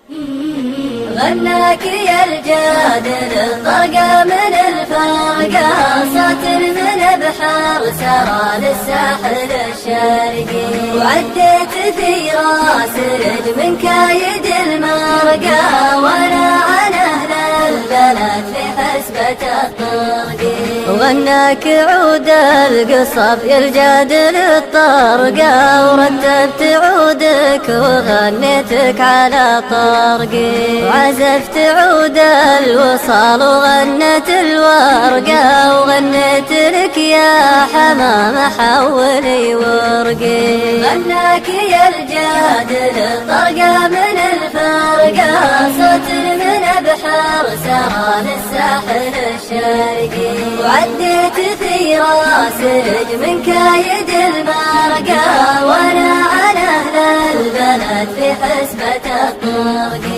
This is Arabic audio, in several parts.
غناك يا الجاد للطرقة من الفرقة، ساتر من بحر سرى للساحل الشرقي، وعديت في راس رد من كايد المرقى، وانا عن اهل البلد في حسبة الطرقي. وغناك عود القصب يا الجاد للطرقة، ورتبت عودك وغنيتك على طرقي، وعزفت عود الوصال وغنت الورقة، وغنيت لك يا حمام حولي ورقي. غناك يا الجاد للطرقة من الفرقة، صوت من بحر سرى للساحل الشرقي، وعديت في راس رج من كايد المرقى، وانا على اهل البلد في حسبة الطرقي.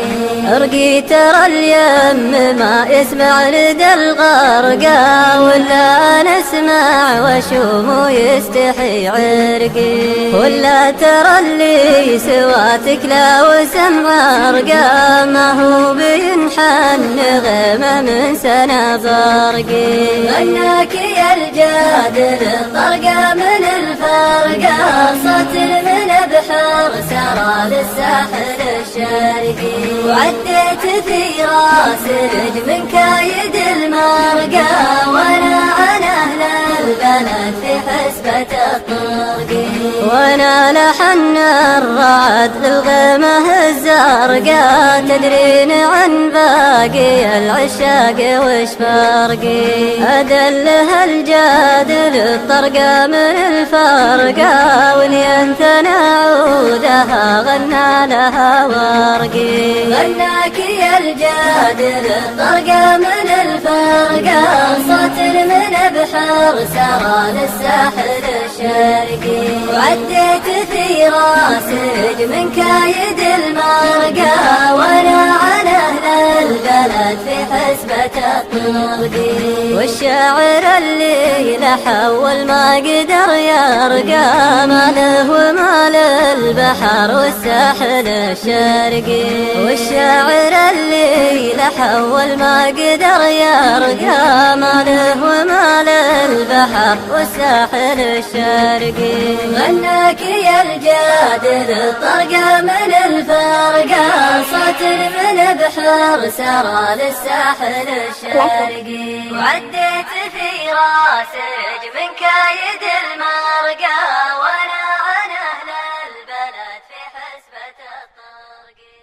ارقي ترى اليم ما يسمع لدى الغرقى، ولا نسمع وشومو يستحي عرقي، ولا ترى اللي سواتك لا وسمع رقى، ما هو بينحن غيمة من سنة برقي. غناك يا الجاد للطرقة من الفرقة، صوت من بحر سرى للساحل الشرقي، وعديت في راس رج من كايد المرقى، وانا عن اهل البلد في حسبة الطرقي. وانا لحن الرعد للغيمة الزرقاء، تدرين عن باقي العشاق وش فرقي، أدلها الجاد للطرقة من الفرقة، ولين عودها غنى لها ورقي. غناك يا الجاد للطرقة من الفرقة، صوت من بحر سرى للساحل الشرقي، وعديت في راس رج من كايد المرقى، وانا على اهل البلد في حسبة الطرقي. والشاعر اللي لحول ما قدر يرقى، ما له وما للبحر والساحل الشرقي. والشاعر اللي لحول ما قدر يرقى، ما له وما للبحر والساحل الشرقي. غناك يا الجاد للطرقة من الفرقة، صوت من بحر سرى للساحل الشرقي، وعديت في راس رج من كايد المرقى، وانا عن اهل البلد في حسبة الطرقي.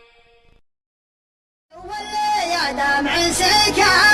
واللي يا دمع سكا